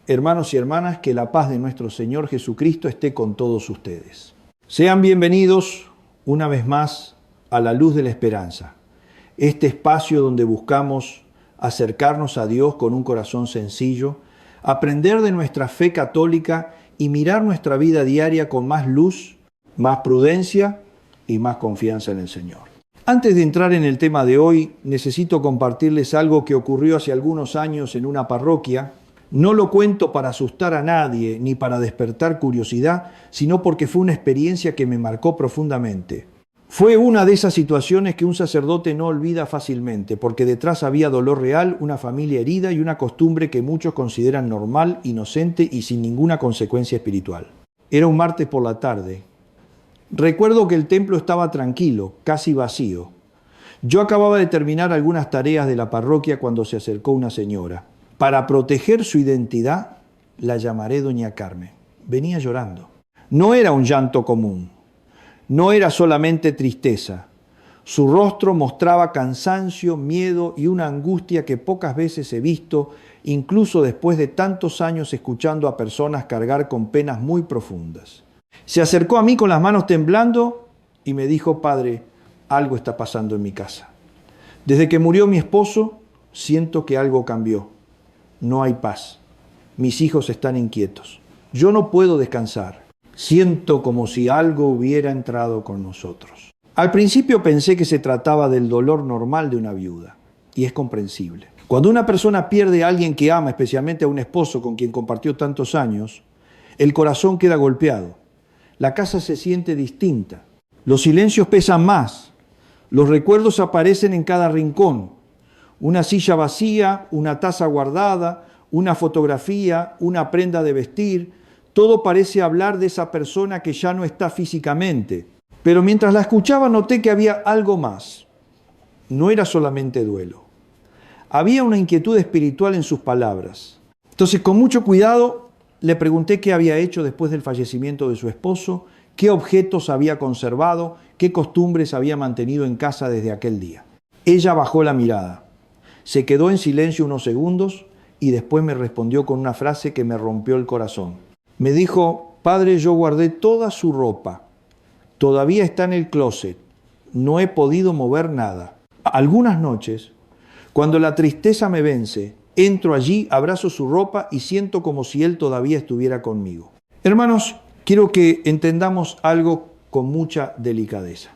Hermanos y hermanas, que la paz de nuestro Señor Jesucristo esté con todos ustedes. Sean bienvenidos una vez más a la luz de la esperanza, este espacio donde buscamos acercarnos a Dios con un corazón sencillo, aprender de nuestra fe católica y mirar nuestra vida diaria con más luz, más prudencia y más confianza en el Señor. Antes de entrar en el tema de hoy, necesito compartirles algo que ocurrió hace algunos años en una parroquia. No lo cuento para asustar a nadie ni para despertar curiosidad, sino porque fue una experiencia que me marcó profundamente. Fue una de esas situaciones que un sacerdote no olvida fácilmente, porque detrás había dolor real, una familia herida y una costumbre que muchos consideran normal, inocente y sin ninguna consecuencia espiritual. Era un martes por la tarde. Recuerdo que el templo estaba tranquilo, casi vacío. Yo acababa de terminar algunas tareas de la parroquia cuando se acercó una señora. Para proteger su identidad, la llamaré doña Carmen. Venía llorando. No era un llanto común. No era solamente tristeza. Su rostro mostraba cansancio, miedo y una angustia que pocas veces he visto, incluso después de tantos años escuchando a personas cargar con penas muy profundas. Se acercó a mí con las manos temblando y me dijo: Padre, algo está pasando en mi casa. Desde que murió mi esposo, siento que algo cambió. No hay paz. Mis hijos están inquietos. Yo no puedo descansar. Siento como si algo hubiera entrado con nosotros. Al principio pensé que se trataba del dolor normal de una viuda, y es comprensible. Cuando una persona pierde a alguien que ama, especialmente a un esposo con quien compartió tantos años, el corazón queda golpeado. La casa se siente distinta. Los silencios pesan más. Los recuerdos aparecen en cada rincón. Una silla vacía, una taza guardada, una fotografía, una prenda de vestir, todo parece hablar de esa persona que ya no está físicamente. Pero mientras la escuchaba noté que había algo más. No era solamente duelo. Había una inquietud espiritual en sus palabras. Entonces, con mucho cuidado, le pregunté qué había hecho después del fallecimiento de su esposo, qué objetos había conservado, qué costumbres había mantenido en casa desde aquel día. Ella bajó la mirada. Se quedó en silencio unos segundos y después me respondió con una frase que me rompió el corazón. Me dijo: Padre, yo guardé toda su ropa. Todavía está en el closet. No he podido mover nada. Algunas noches, cuando la tristeza me vence, entro allí, abrazo su ropa y siento como si él todavía estuviera conmigo. Hermanos, quiero que entendamos algo con mucha delicadeza.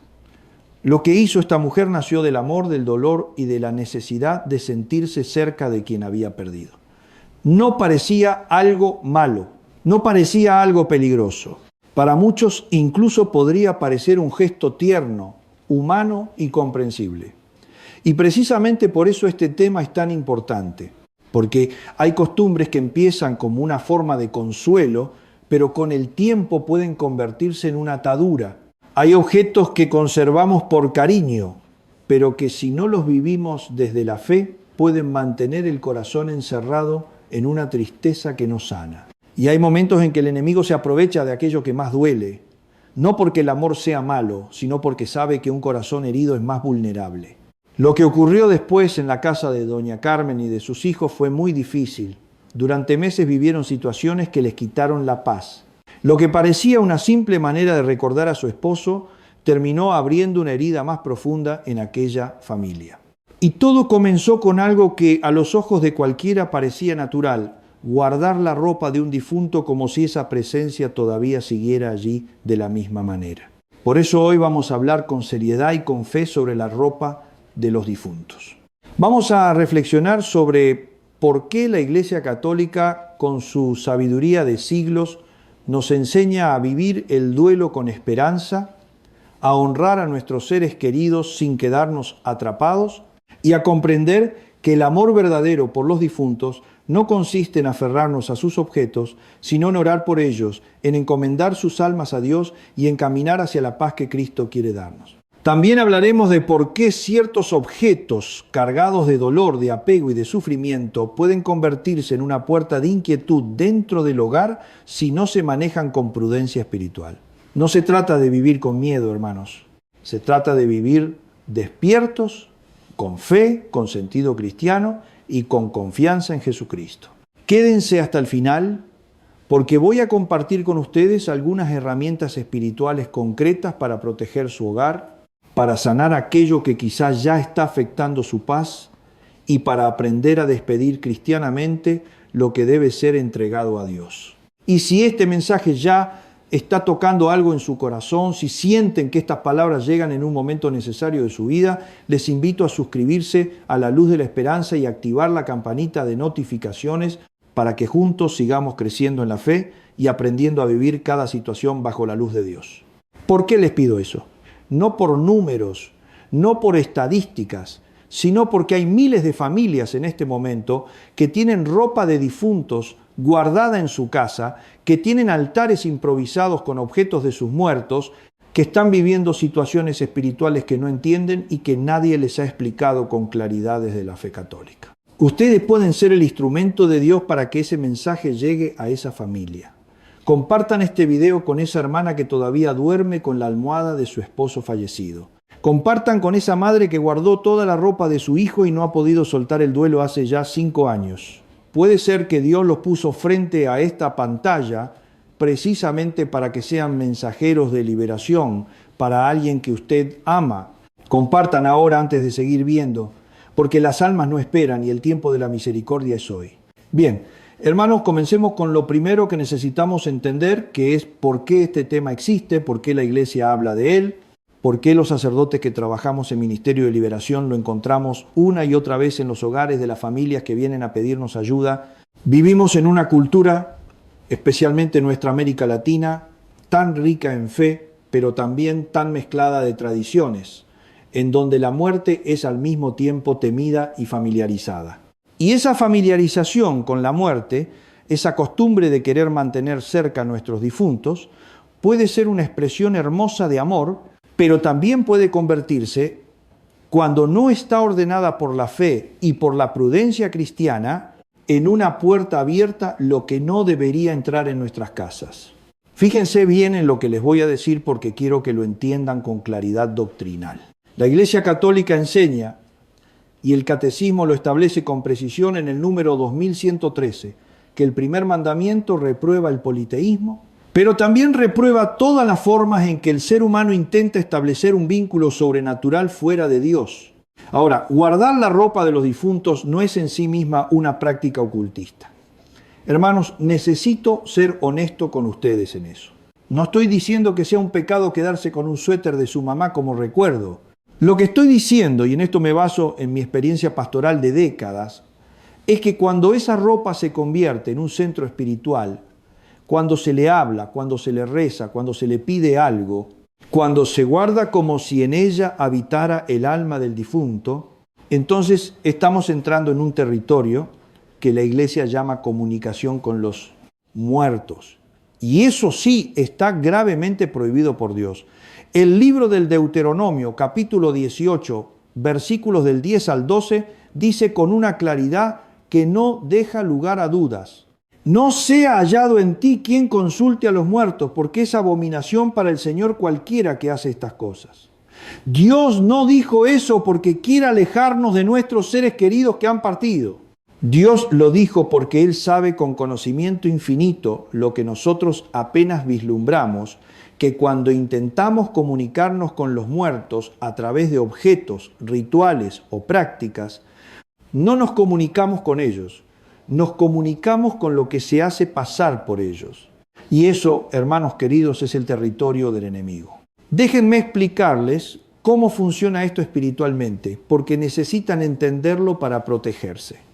Lo que hizo esta mujer nació del amor, del dolor y de la necesidad de sentirse cerca de quien había perdido. No parecía algo malo, no parecía algo peligroso. Para muchos incluso podría parecer un gesto tierno, humano y comprensible. Y precisamente por eso este tema es tan importante, porque hay costumbres que empiezan como una forma de consuelo, pero con el tiempo pueden convertirse en una atadura. Hay objetos que conservamos por cariño, pero que si no los vivimos desde la fe, pueden mantener el corazón encerrado en una tristeza que no sana. Y hay momentos en que el enemigo se aprovecha de aquello que más duele, no porque el amor sea malo, sino porque sabe que un corazón herido es más vulnerable. Lo que ocurrió después en la casa de doña Carmen y de sus hijos fue muy difícil. Durante meses vivieron situaciones que les quitaron la paz. Lo que parecía una simple manera de recordar a su esposo terminó abriendo una herida más profunda en aquella familia. Y todo comenzó con algo que a los ojos de cualquiera parecía natural: guardar la ropa de un difunto como si esa presencia todavía siguiera allí de la misma manera. Por eso hoy vamos a hablar con seriedad y con fe sobre la ropa de los difuntos. Vamos a reflexionar sobre por qué la Iglesia Católica, con su sabiduría de siglos, nos enseña a vivir el duelo con esperanza, a honrar a nuestros seres queridos sin quedarnos atrapados y a comprender que el amor verdadero por los difuntos no consiste en aferrarnos a sus objetos, sino en orar por ellos, en encomendar sus almas a Dios y en caminar hacia la paz que Cristo quiere darnos. También hablaremos de por qué ciertos objetos cargados de dolor, de apego y de sufrimiento pueden convertirse en una puerta de inquietud dentro del hogar si no se manejan con prudencia espiritual. No se trata de vivir con miedo, hermanos. Se trata de vivir despiertos, con fe, con sentido cristiano y con confianza en Jesucristo. Quédense hasta el final porque voy a compartir con ustedes algunas herramientas espirituales concretas para proteger su hogar, para sanar aquello que quizás ya está afectando su paz y para aprender a despedir cristianamente lo que debe ser entregado a Dios. Y si este mensaje ya está tocando algo en su corazón, si sienten que estas palabras llegan en un momento necesario de su vida, les invito a suscribirse a La Luz de la Esperanza y activar la campanita de notificaciones para que juntos sigamos creciendo en la fe y aprendiendo a vivir cada situación bajo la luz de Dios. ¿Por qué les pido eso? No por números, no por estadísticas, sino porque hay miles de familias en este momento que tienen ropa de difuntos guardada en su casa, que tienen altares improvisados con objetos de sus muertos, que están viviendo situaciones espirituales que no entienden y que nadie les ha explicado con claridad desde la fe católica. Ustedes pueden ser el instrumento de Dios para que ese mensaje llegue a esa familia. Compartan este video con esa hermana que todavía duerme con la almohada de su esposo fallecido. Compartan con esa madre que guardó toda la ropa de su hijo y no ha podido soltar el duelo hace ya 5 años. Puede ser que Dios los puso frente a esta pantalla precisamente para que sean mensajeros de liberación para alguien que usted ama. Compartan ahora antes de seguir viendo, porque las almas no esperan y el tiempo de la misericordia es hoy. Bien, hermanos, comencemos con lo primero que necesitamos entender, que es por qué este tema existe, por qué la Iglesia habla de él, por qué los sacerdotes que trabajamos en Ministerio de Liberación lo encontramos una y otra vez en los hogares de las familias que vienen a pedirnos ayuda. Vivimos en una cultura, especialmente en nuestra América Latina, tan rica en fe, pero también tan mezclada de tradiciones, en donde la muerte es al mismo tiempo temida y familiarizada. Y esa familiarización con la muerte, esa costumbre de querer mantener cerca a nuestros difuntos, puede ser una expresión hermosa de amor, pero también puede convertirse, cuando no está ordenada por la fe y por la prudencia cristiana, en una puerta abierta lo que no debería entrar en nuestras casas. Fíjense bien en lo que les voy a decir porque quiero que lo entiendan con claridad doctrinal. La Iglesia Católica enseña, y el Catecismo lo establece con precisión en el número 2113, que el primer mandamiento reprueba el politeísmo, pero también reprueba todas las formas en que el ser humano intenta establecer un vínculo sobrenatural fuera de Dios. Ahora, guardar la ropa de los difuntos no es en sí misma una práctica ocultista. Hermanos, necesito ser honesto con ustedes en eso. No estoy diciendo que sea un pecado quedarse con un suéter de su mamá como recuerdo. Lo que estoy diciendo, y en esto me baso en mi experiencia pastoral de décadas, es que cuando esa ropa se convierte en un centro espiritual, cuando se le habla, cuando se le reza, cuando se le pide algo, cuando se guarda como si en ella habitara el alma del difunto, entonces estamos entrando en un territorio que la Iglesia llama comunicación con los muertos. Y eso sí está gravemente prohibido por Dios. El libro del Deuteronomio, capítulo 18, versículos del 10 al 12, dice con una claridad que no deja lugar a dudas: no sea hallado en ti quien consulte a los muertos, porque es abominación para el Señor cualquiera que hace estas cosas. Dios no dijo eso porque quiere alejarnos de nuestros seres queridos que han partido. Dios lo dijo porque Él sabe con conocimiento infinito lo que nosotros apenas vislumbramos, que cuando intentamos comunicarnos con los muertos a través de objetos, rituales o prácticas, no nos comunicamos con ellos, nos comunicamos con lo que se hace pasar por ellos. Y eso, hermanos queridos, es el territorio del enemigo. Déjenme explicarles cómo funciona esto espiritualmente, porque necesitan entenderlo para protegerse.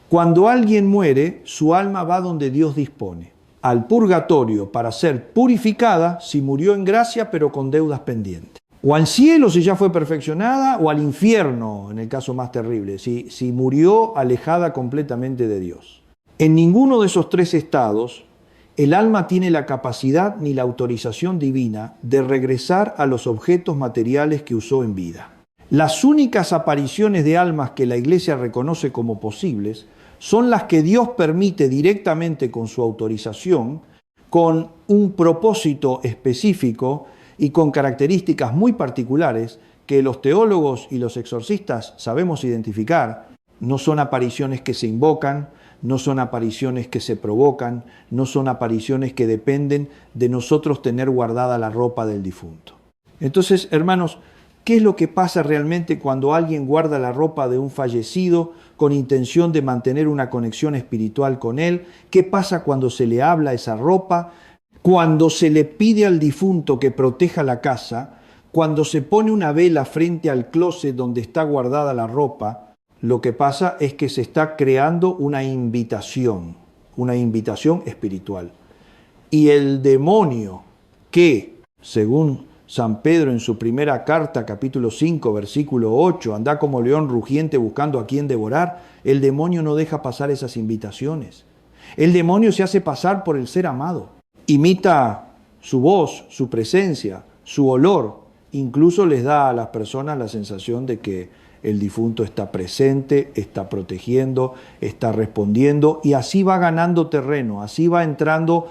Cuando alguien muere, su alma va donde Dios dispone, al purgatorio para ser purificada si murió en gracia pero con deudas pendientes. O al cielo si ya fue perfeccionada, o al infierno en el caso más terrible, si murió alejada completamente de Dios. En ninguno de esos tres estados, el alma tiene la capacidad ni la autorización divina de regresar a los objetos materiales que usó en vida. Las únicas apariciones de almas que la Iglesia reconoce como posibles son las que Dios permite directamente con su autorización, con un propósito específico y con características muy particulares que los teólogos y los exorcistas sabemos identificar. No son apariciones que se invocan, no son apariciones que se provocan, no son apariciones que dependen de nosotros tener guardada la ropa del difunto. Entonces, hermanos, ¿qué es lo que pasa realmente cuando alguien guarda la ropa de un fallecido con intención de mantener una conexión espiritual con él? ¿Qué pasa cuando se le habla esa ropa? Cuando se le pide al difunto que proteja la casa, cuando se pone una vela frente al closet donde está guardada la ropa, lo que pasa es que se está creando una invitación espiritual. Y el demonio que, según San Pedro en su primera carta, capítulo 5, versículo 8, anda como león rugiente buscando a quien devorar, el demonio no deja pasar esas invitaciones. El demonio se hace pasar por el ser amado. Imita su voz, su presencia, su olor. Incluso les da a las personas la sensación de que el difunto está presente, está protegiendo, está respondiendo y así va ganando terreno, así va entrando,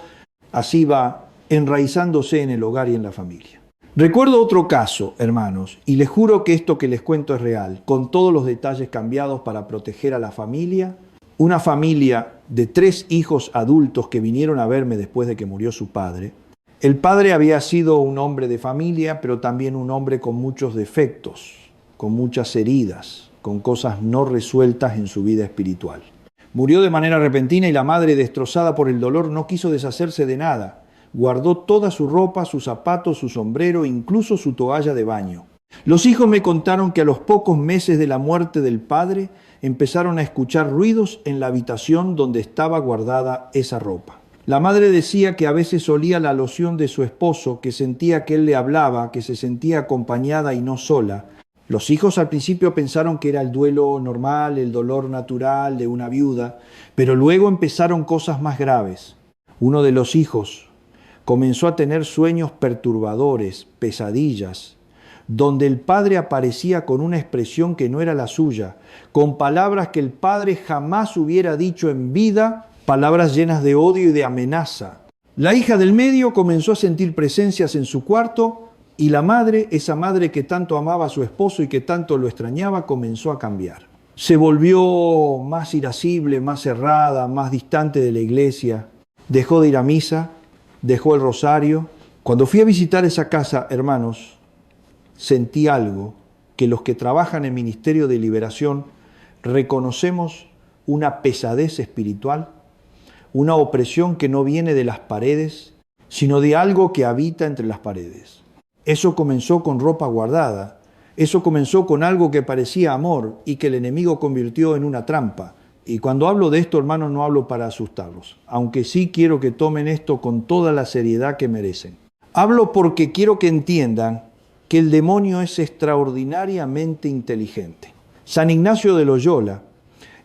así va enraizándose en el hogar y en la familia. Recuerdo otro caso, hermanos, y les juro que esto que les cuento es real, con todos los detalles cambiados para proteger a la familia. Una familia de 3 hijos adultos que vinieron a verme después de que murió su padre. El padre había sido un hombre de familia, pero también un hombre con muchos defectos, con muchas heridas, con cosas no resueltas en su vida espiritual. Murió de manera repentina y la madre, destrozada por el dolor, no quiso deshacerse de nada. Guardó toda su ropa, sus zapatos, su sombrero, incluso su toalla de baño. Los hijos me contaron que a los pocos meses de la muerte del padre empezaron a escuchar ruidos en la habitación donde estaba guardada esa ropa. La madre decía que a veces olía la loción de su esposo, que sentía que él le hablaba, que se sentía acompañada y no sola. Los hijos al principio pensaron que era el duelo normal, el dolor natural de una viuda, pero luego empezaron cosas más graves. Uno de los hijos comenzó a tener sueños perturbadores, pesadillas, donde el padre aparecía con una expresión que no era la suya, con palabras que el padre jamás hubiera dicho en vida, palabras llenas de odio y de amenaza. La hija del medio comenzó a sentir presencias en su cuarto y la madre, esa madre que tanto amaba a su esposo y que tanto lo extrañaba, comenzó a cambiar. Se volvió más irascible, más cerrada, más distante de la iglesia. Dejó de ir a misa, dejó el rosario. Cuando fui a visitar esa casa, hermanos, sentí algo que los que trabajan en Ministerio de Liberación reconocemos, una pesadez espiritual, una opresión que no viene de las paredes, sino de algo que habita entre las paredes. Eso comenzó con ropa guardada, eso comenzó con algo que parecía amor y que el enemigo convirtió en una trampa. Y cuando hablo de esto, hermanos, no hablo para asustarlos, aunque sí quiero que tomen esto con toda la seriedad que merecen. Hablo porque quiero que entiendan que el demonio es extraordinariamente inteligente. San Ignacio de Loyola,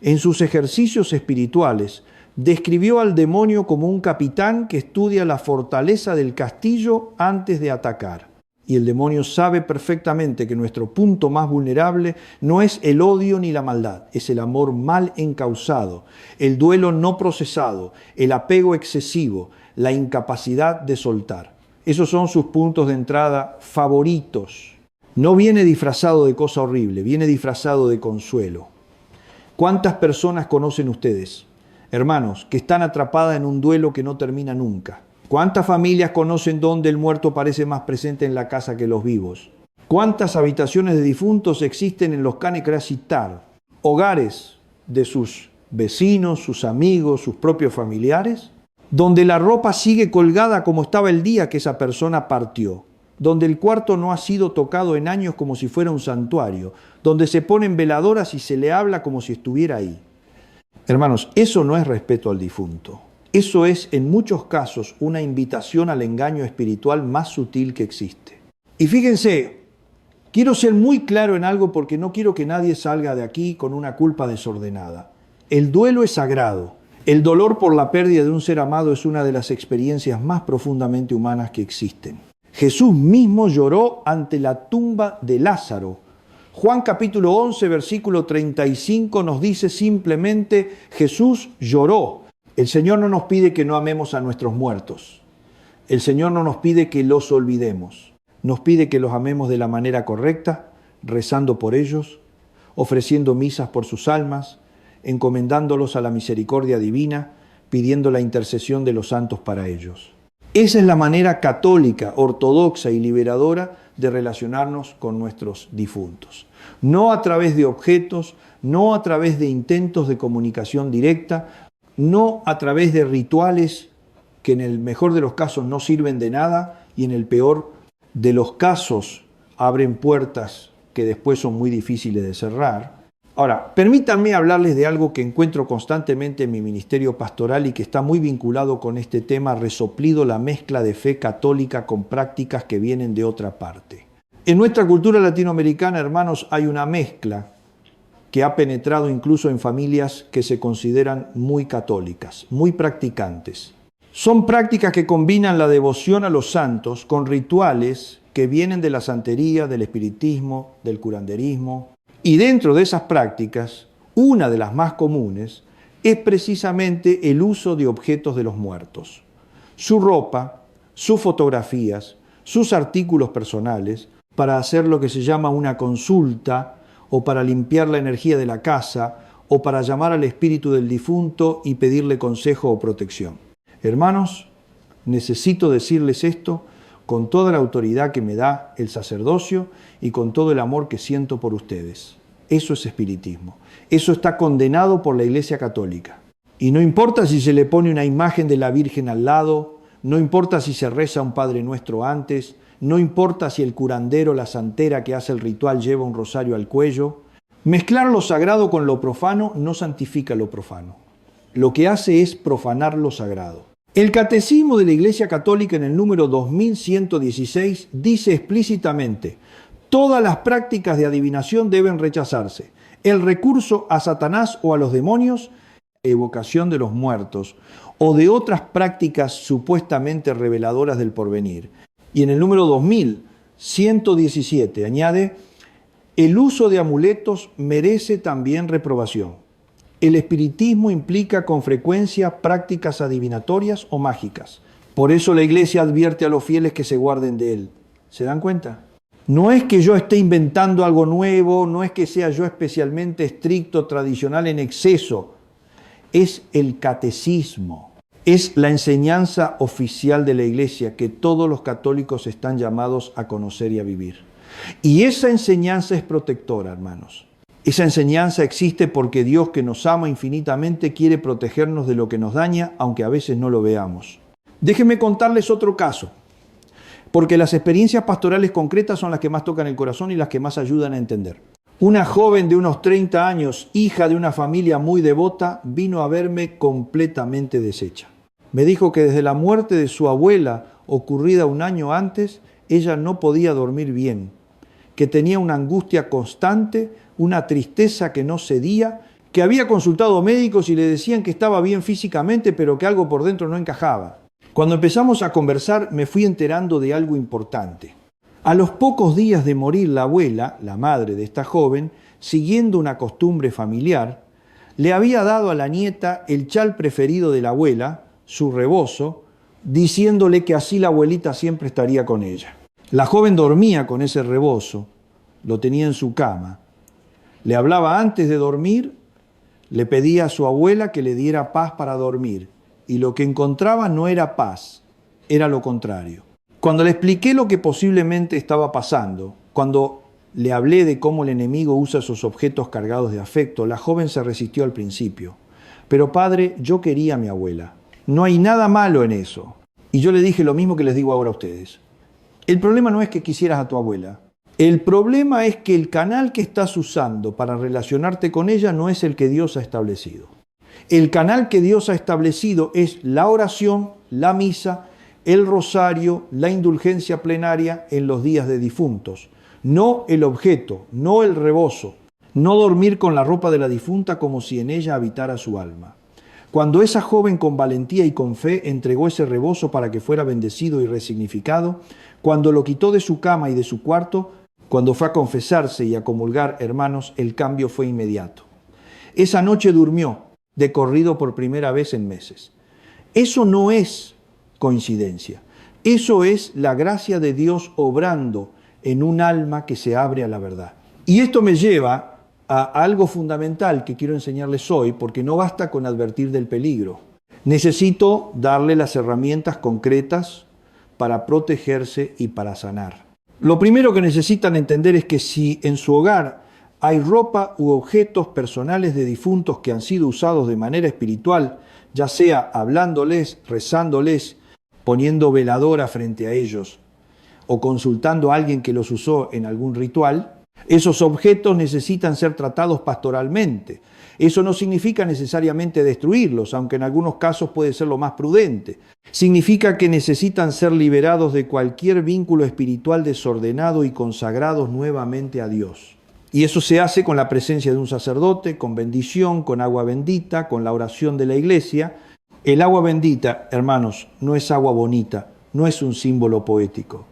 en sus ejercicios espirituales, describió al demonio como un capitán que estudia la fortaleza del castillo antes de atacar. Y el demonio sabe perfectamente que nuestro punto más vulnerable no es el odio ni la maldad, es el amor mal encausado, el duelo no procesado, el apego excesivo, la incapacidad de soltar. Esos son sus puntos de entrada favoritos. No viene disfrazado de cosa horrible, viene disfrazado de consuelo. ¿Cuántas personas conocen ustedes, hermanos, que están atrapadas en un duelo que no termina nunca? ¿Cuántas familias conocen donde el muerto parece más presente en la casa que los vivos? ¿Cuántas habitaciones de difuntos existen en los Cane Crasitar? Hogares de sus vecinos, sus amigos, sus propios familiares, donde la ropa sigue colgada como estaba el día que esa persona partió, donde el cuarto no ha sido tocado en años como si fuera un santuario, donde se ponen veladoras y se le habla como si estuviera ahí. Hermanos, eso no es respeto al difunto. Eso es, en muchos casos, una invitación al engaño espiritual más sutil que existe. Y fíjense, quiero ser muy claro en algo porque no quiero que nadie salga de aquí con una culpa desordenada. El duelo es sagrado. El dolor por la pérdida de un ser amado es una de las experiencias más profundamente humanas que existen. Jesús mismo lloró ante la tumba de Lázaro. Juan capítulo 11, versículo 35 nos dice simplemente, Jesús lloró. El Señor no nos pide que no amemos a nuestros muertos. El Señor no nos pide que los olvidemos. Nos pide que los amemos de la manera correcta, rezando por ellos, ofreciendo misas por sus almas, encomendándolos a la misericordia divina, pidiendo la intercesión de los santos para ellos. Esa es la manera católica, ortodoxa y liberadora de relacionarnos con nuestros difuntos. No a través de objetos, no a través de intentos de comunicación directa, no a través de rituales que en el mejor de los casos no sirven de nada y en el peor de los casos abren puertas que después son muy difíciles de cerrar. Ahora, permítanme hablarles de algo que encuentro constantemente en mi ministerio pastoral y que está muy vinculado con este tema, resoplido la mezcla de fe católica con prácticas que vienen de otra parte. En nuestra cultura latinoamericana, hermanos, hay una mezcla que ha penetrado incluso en familias que se consideran muy católicas, muy practicantes. Son prácticas que combinan la devoción a los santos con rituales que vienen de la santería, del espiritismo, del curanderismo. Y dentro de esas prácticas, una de las más comunes es precisamente el uso de objetos de los muertos. Su ropa, sus fotografías, sus artículos personales, para hacer lo que se llama una consulta, o para limpiar la energía de la casa, o para llamar al espíritu del difunto y pedirle consejo o protección. Hermanos, necesito decirles esto con toda la autoridad que me da el sacerdocio y con todo el amor que siento por ustedes. Eso es espiritismo. Eso está condenado por la Iglesia Católica. Y no importa si se le pone una imagen de la Virgen al lado, no importa si se reza un Padre Nuestro antes, no importa si el curandero, la santera que hace el ritual lleva un rosario al cuello. Mezclar lo sagrado con lo profano no santifica lo profano. Lo que hace es profanar lo sagrado. El Catecismo de la Iglesia Católica en el número 2116 dice explícitamente: todas las prácticas de adivinación deben rechazarse. El recurso a Satanás o a los demonios, evocación de los muertos, o de otras prácticas supuestamente reveladoras del porvenir. Y en el número 2117 añade: el uso de amuletos merece también reprobación. El espiritismo implica con frecuencia prácticas adivinatorias o mágicas. Por eso la Iglesia advierte a los fieles que se guarden de él. ¿Se dan cuenta? No es que yo esté inventando algo nuevo, no es que sea yo especialmente estricto, tradicional en exceso. Es el catecismo, es la enseñanza oficial de la Iglesia que todos los católicos están llamados a conocer y a vivir. Y esa enseñanza es protectora, hermanos. Esa enseñanza existe porque Dios, que nos ama infinitamente, quiere protegernos de lo que nos daña, aunque a veces no lo veamos. Déjenme contarles otro caso, porque las experiencias pastorales concretas son las que más tocan el corazón y las que más ayudan a entender. Una joven de unos 30 años, hija de una familia muy devota, vino a verme completamente deshecha. Me dijo que desde la muerte de su abuela, ocurrida un año antes, ella no podía dormir bien, que tenía una angustia constante, una tristeza que no cedía, que había consultado médicos y le decían que estaba bien físicamente, pero que algo por dentro no encajaba. Cuando empezamos a conversar, me fui enterando de algo importante. A los pocos días de morir la abuela, la madre de esta joven, siguiendo una costumbre familiar, le había dado a la nieta el chal preferido de la abuela, su rebozo, diciéndole que así la abuelita siempre estaría con ella. La joven dormía con ese rebozo, lo tenía en su cama. Le hablaba antes de dormir, le pedía a su abuela que le diera paz para dormir, y lo que encontraba no era paz, era lo contrario. Cuando le expliqué lo que posiblemente estaba pasando, cuando le hablé de cómo el enemigo usa esos objetos cargados de afecto, la joven se resistió al principio. Pero padre, yo quería a mi abuela. No hay nada malo en eso. Y yo le dije lo mismo que les digo ahora a ustedes. El problema no es que quisieras a tu abuela. El problema es que el canal que estás usando para relacionarte con ella no es el que Dios ha establecido. El canal que Dios ha establecido es la oración, la misa, el rosario, la indulgencia plenaria en los días de difuntos. No el objeto, no el rebozo. No dormir con la ropa de la difunta como si en ella habitara su alma. Cuando esa joven con valentía y con fe entregó ese rebozo para que fuera bendecido y resignificado, cuando lo quitó de su cama y de su cuarto, cuando fue a confesarse y a comulgar, hermanos, el cambio fue inmediato. Esa noche durmió de corrido por primera vez en meses. Eso no es coincidencia. Eso es la gracia de Dios obrando en un alma que se abre a la verdad. Y esto me lleva a algo fundamental que quiero enseñarles hoy, porque no basta con advertir del peligro. Necesito darle las herramientas concretas para protegerse y para sanar. Lo primero que necesitan entender es que si en su hogar hay ropa u objetos personales de difuntos que han sido usados de manera espiritual, ya sea hablándoles, rezándoles, poniendo veladora frente a ellos o consultando a alguien que los usó en algún ritual, esos objetos necesitan ser tratados pastoralmente. Eso no significa necesariamente destruirlos, aunque en algunos casos puede ser lo más prudente. Significa que necesitan ser liberados de cualquier vínculo espiritual desordenado y consagrados nuevamente a Dios. Y eso se hace con la presencia de un sacerdote, con bendición, con agua bendita, con la oración de la iglesia. El agua bendita, hermanos, no es agua bonita, no es un símbolo poético.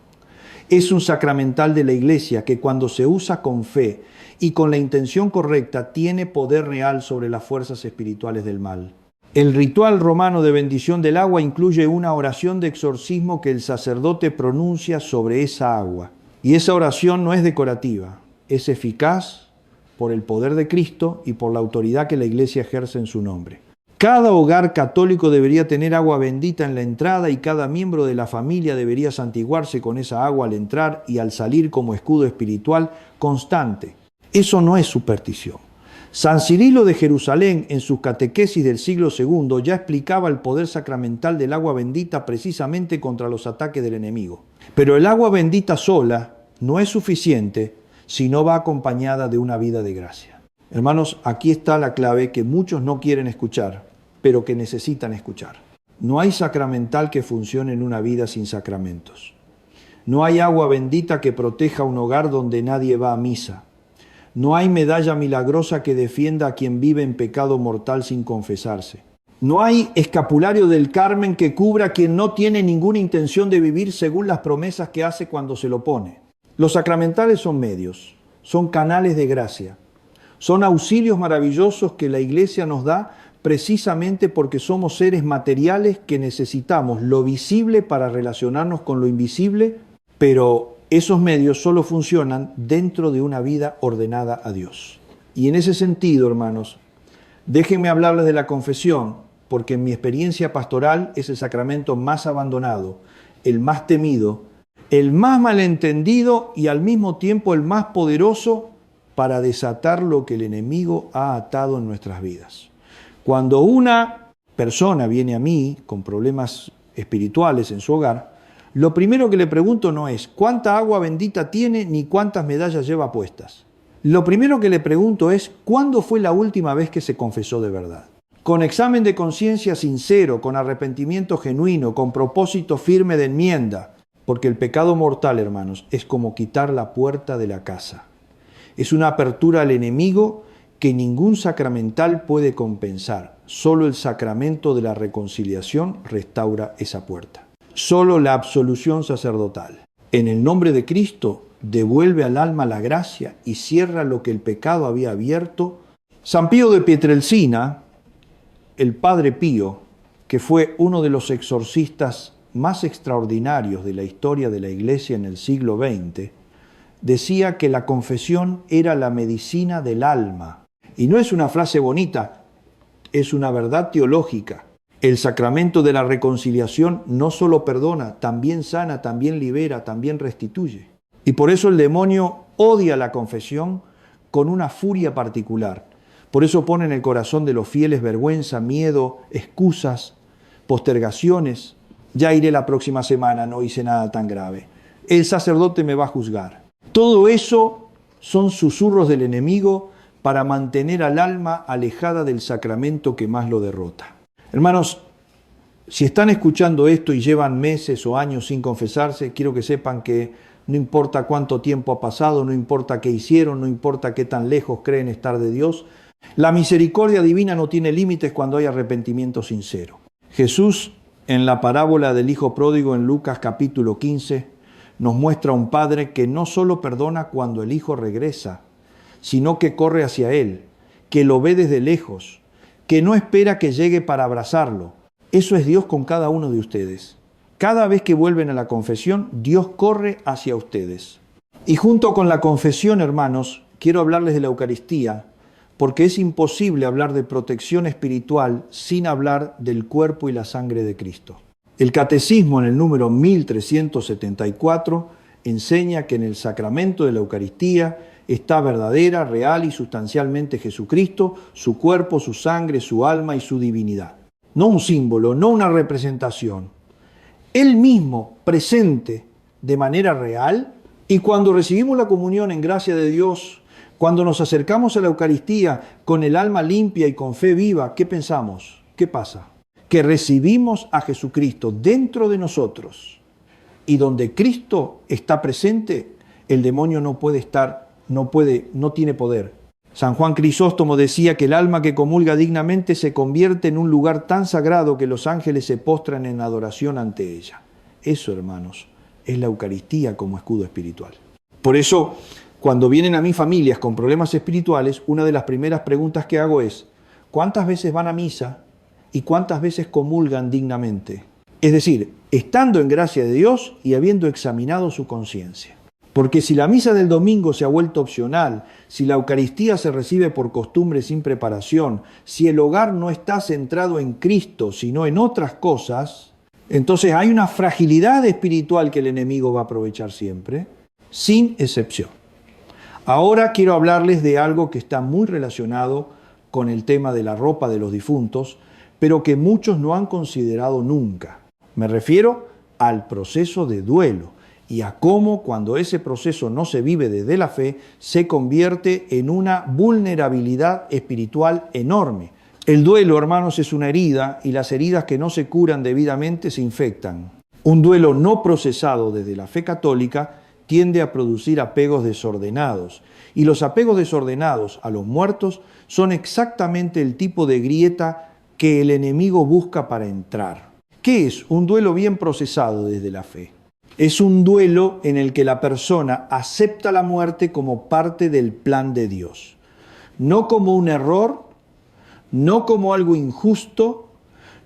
Es un sacramental de la iglesia que cuando se usa con fe y con la intención correcta tiene poder real sobre las fuerzas espirituales del mal. El ritual romano de bendición del agua incluye una oración de exorcismo que el sacerdote pronuncia sobre esa agua. Y esa oración no es decorativa, es eficaz por el poder de Cristo y por la autoridad que la iglesia ejerce en su nombre. Cada hogar católico debería tener agua bendita en la entrada y cada miembro de la familia debería santiguarse con esa agua al entrar y al salir como escudo espiritual constante. Eso no es superstición. San Cirilo de Jerusalén, en sus catequesis del siglo II, ya explicaba el poder sacramental del agua bendita precisamente contra los ataques del enemigo. Pero el agua bendita sola no es suficiente si no va acompañada de una vida de gracia. Hermanos, aquí está la clave que muchos no quieren escuchar, pero que necesitan escuchar. No hay sacramental que funcione en una vida sin sacramentos. No hay agua bendita que proteja un hogar donde nadie va a misa. No hay medalla milagrosa que defienda a quien vive en pecado mortal sin confesarse. No hay escapulario del Carmen que cubra a quien no tiene ninguna intención de vivir según las promesas que hace cuando se lo pone. Los sacramentales son medios, son canales de gracia. Son auxilios maravillosos que la Iglesia nos da precisamente porque somos seres materiales que necesitamos lo visible para relacionarnos con lo invisible, pero esos medios solo funcionan dentro de una vida ordenada a Dios. Y en ese sentido, hermanos, déjenme hablarles de la confesión, porque en mi experiencia pastoral es el sacramento más abandonado, el más temido, el más malentendido y al mismo tiempo el más poderoso para desatar lo que el enemigo ha atado en nuestras vidas. Cuando una persona viene a mí con problemas espirituales en su hogar, lo primero que le pregunto no es cuánta agua bendita tiene ni cuántas medallas lleva puestas. Lo primero que le pregunto es ¿cuándo fue la última vez que se confesó de verdad? Con examen de conciencia sincero, con arrepentimiento genuino, con propósito firme de enmienda, porque el pecado mortal, hermanos, es como quitar la puerta de la casa. Es una apertura al enemigo que ningún sacramental puede compensar. Solo el sacramento de la reconciliación restaura esa puerta. Solo la absolución sacerdotal. En el nombre de Cristo, devuelve al alma la gracia y cierra lo que el pecado había abierto. San Pío de Pietrelcina, el Padre Pío, que fue uno de los exorcistas más extraordinarios de la historia de la Iglesia en el siglo XX, decía que la confesión era la medicina del alma. Y no es una frase bonita, es una verdad teológica. El sacramento de la reconciliación no solo perdona, también sana, también libera, también restituye. Y por eso el demonio odia la confesión con una furia particular. Por eso pone en el corazón de los fieles vergüenza, miedo, excusas, postergaciones. Ya iré la próxima semana, no hice nada tan grave. El sacerdote me va a juzgar. Todo eso son susurros del enemigo para mantener al alma alejada del sacramento que más lo derrota. Hermanos, si están escuchando esto y llevan meses o años sin confesarse, quiero que sepan que no importa cuánto tiempo ha pasado, no importa qué hicieron, no importa qué tan lejos creen estar de Dios, la misericordia divina no tiene límites cuando hay arrepentimiento sincero. Jesús, en la parábola del Hijo Pródigo en Lucas capítulo 15, nos muestra un padre que no solo perdona cuando el hijo regresa, sino que corre hacia él, que lo ve desde lejos, que no espera que llegue para abrazarlo. Eso es Dios con cada uno de ustedes. Cada vez que vuelven a la confesión, Dios corre hacia ustedes. Y junto con la confesión, hermanos, quiero hablarles de la Eucaristía, porque es imposible hablar de protección espiritual sin hablar del cuerpo y la sangre de Cristo. El Catecismo, en el número 1374, enseña que en el sacramento de la Eucaristía está verdadera, real y sustancialmente Jesucristo, su cuerpo, su sangre, su alma y su divinidad. No un símbolo, no una representación. Él mismo presente de manera real, y cuando recibimos la comunión en gracia de Dios, cuando nos acercamos a la Eucaristía con el alma limpia y con fe viva, ¿qué pensamos? ¿Qué pasa? Que recibimos a Jesucristo dentro de nosotros, y donde Cristo está presente, el demonio no puede estar, no tiene poder. San Juan Crisóstomo decía que el alma que comulga dignamente se convierte en un lugar tan sagrado que los ángeles se postran en adoración ante ella. Eso, hermanos, es la Eucaristía como escudo espiritual. Por eso, cuando vienen a mí familias con problemas espirituales, una de las primeras preguntas que hago es: ¿cuántas veces van a misa y cuántas veces comulgan dignamente? Es decir, estando en gracia de Dios y habiendo examinado su conciencia. Porque si la misa del domingo se ha vuelto opcional, si la Eucaristía se recibe por costumbre sin preparación, si el hogar no está centrado en Cristo, sino en otras cosas, entonces hay una fragilidad espiritual que el enemigo va a aprovechar siempre, sin excepción. Ahora quiero hablarles de algo que está muy relacionado con el tema de la ropa de los difuntos, pero que muchos no han considerado nunca. Me refiero al proceso de duelo y a cómo, cuando ese proceso no se vive desde la fe, se convierte en una vulnerabilidad espiritual enorme. El duelo, hermanos, es una herida, y las heridas que no se curan debidamente se infectan. Un duelo no procesado desde la fe católica tiende a producir apegos desordenados, y los apegos desordenados a los muertos son exactamente el tipo de grieta que el enemigo busca para entrar. ¿Qué es un duelo bien procesado desde la fe? Es un duelo en el que la persona acepta la muerte como parte del plan de Dios, no como un error, no como algo injusto,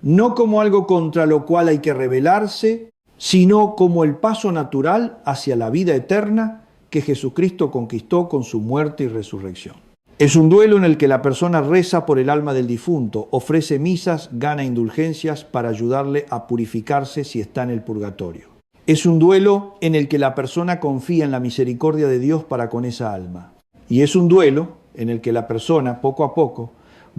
no como algo contra lo cual hay que rebelarse, sino como el paso natural hacia la vida eterna que Jesucristo conquistó con su muerte y resurrección. Es un duelo en el que la persona reza por el alma del difunto, ofrece misas, gana indulgencias para ayudarle a purificarse si está en el purgatorio. Es un duelo en el que la persona confía en la misericordia de Dios para con esa alma. Y es un duelo en el que la persona, poco a poco,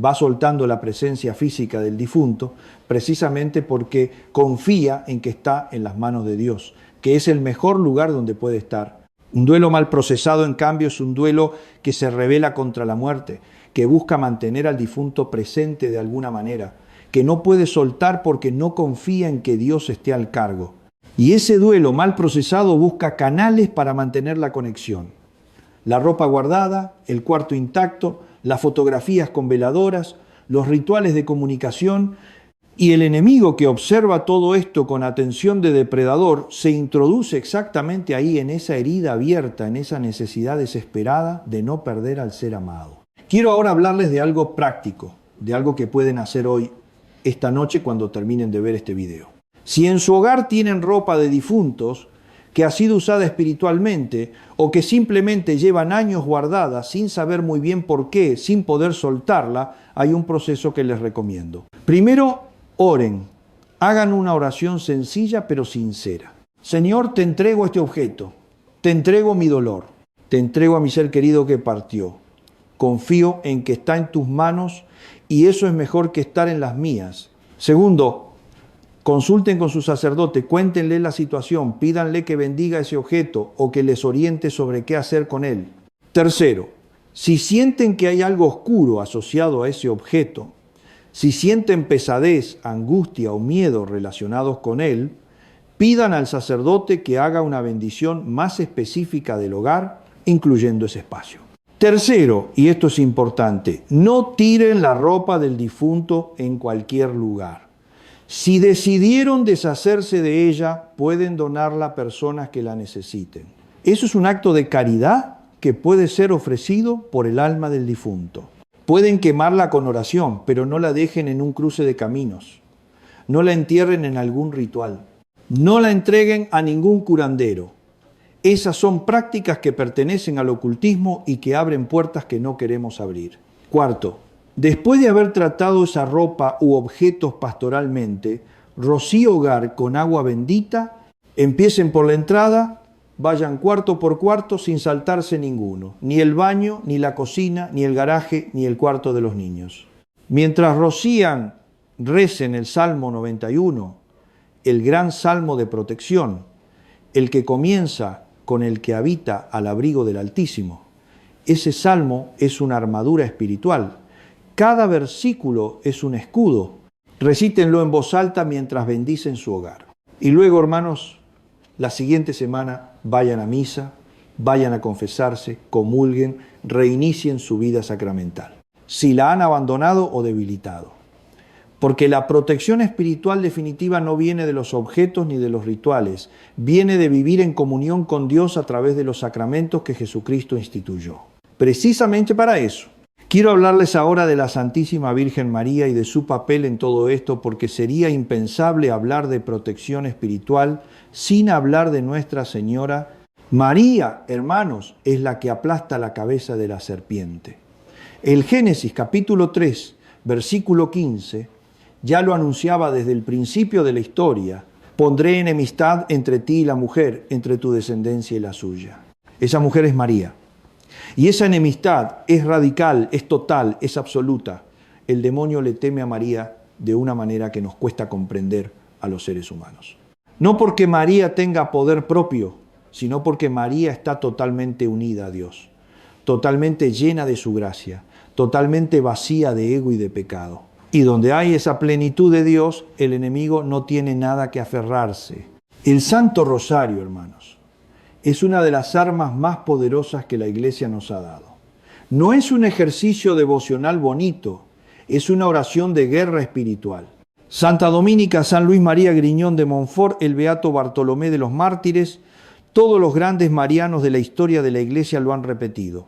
va soltando la presencia física del difunto, precisamente porque confía en que está en las manos de Dios, que es el mejor lugar donde puede estar. Un duelo mal procesado, en cambio, es un duelo que se rebela contra la muerte, que busca mantener al difunto presente de alguna manera, que no puede soltar porque no confía en que Dios esté al cargo. Y ese duelo mal procesado busca canales para mantener la conexión. La ropa guardada, el cuarto intacto, las fotografías con veladoras, los rituales de comunicación, y el enemigo, que observa todo esto con atención de depredador, se introduce exactamente ahí, en esa herida abierta, en esa necesidad desesperada de no perder al ser amado. Quiero ahora hablarles de algo práctico, de algo que pueden hacer hoy, esta noche, cuando terminen de ver este video. Si en su hogar tienen ropa de difuntos que ha sido usada espiritualmente, o que simplemente llevan años guardada sin saber muy bien por qué, sin poder soltarla, hay un proceso que les recomiendo. Primero, oren, hagan una oración sencilla pero sincera. Señor, te entrego este objeto, te entrego mi dolor, te entrego a mi ser querido que partió. Confío en que está en tus manos y eso es mejor que estar en las mías. Segundo, consulten con su sacerdote, cuéntenle la situación, pídanle que bendiga ese objeto o que les oriente sobre qué hacer con él. Tercero, si sienten que hay algo oscuro asociado a ese objeto, si sienten pesadez, angustia o miedo relacionados con él, pidan al sacerdote que haga una bendición más específica del hogar, incluyendo ese espacio. Tercero, y esto es importante, no tiren la ropa del difunto en cualquier lugar. Si decidieron deshacerse de ella, pueden donarla a personas que la necesiten. Eso es un acto de caridad que puede ser ofrecido por el alma del difunto. Pueden quemarla con oración, pero no la dejen en un cruce de caminos. No la entierren en algún ritual. No la entreguen a ningún curandero. Esas son prácticas que pertenecen al ocultismo y que abren puertas que no queremos abrir. Cuarto, después de haber tratado esa ropa u objetos pastoralmente, rocíe hogar con agua bendita, empiecen por la entrada, vayan cuarto por cuarto sin saltarse ninguno, ni el baño, ni la cocina, ni el garaje, ni el cuarto de los niños. Mientras rocían, recen el Salmo 91, el gran salmo de protección, el que comienza con el que habita al abrigo del Altísimo. Ese salmo es una armadura espiritual. Cada versículo es un escudo. Recítenlo en voz alta mientras bendicen su hogar. Y luego, hermanos, la siguiente semana vayan a misa, vayan a confesarse, comulguen, reinicien su vida sacramental, si la han abandonado o debilitado. Porque la protección espiritual definitiva no viene de los objetos ni de los rituales, viene de vivir en comunión con Dios a través de los sacramentos que Jesucristo instituyó. Precisamente para eso. Quiero hablarles ahora de la Santísima Virgen María y de su papel en todo esto, porque sería impensable hablar de protección espiritual sin hablar de Nuestra Señora. María, hermanos, es la que aplasta la cabeza de la serpiente. El Génesis capítulo 3, versículo 15, ya lo anunciaba desde el principio de la historia. Pondré enemistad entre ti y la mujer, entre tu descendencia y la suya. Esa mujer es María. Y esa enemistad es radical, es total, es absoluta. El demonio le teme a María de una manera que nos cuesta comprender a los seres humanos. No porque María tenga poder propio, sino porque María está totalmente unida a Dios, totalmente llena de su gracia, totalmente vacía de ego y de pecado. Y donde hay esa plenitud de Dios, el enemigo no tiene nada que aferrarse. El Santo Rosario, hermanos, es una de las armas más poderosas que la Iglesia nos ha dado. No es un ejercicio devocional bonito, es una oración de guerra espiritual. Santa Dominica, San Luis María Griñón de Montfort, el Beato Bartolomé de los Mártires, todos los grandes marianos de la historia de la Iglesia lo han repetido.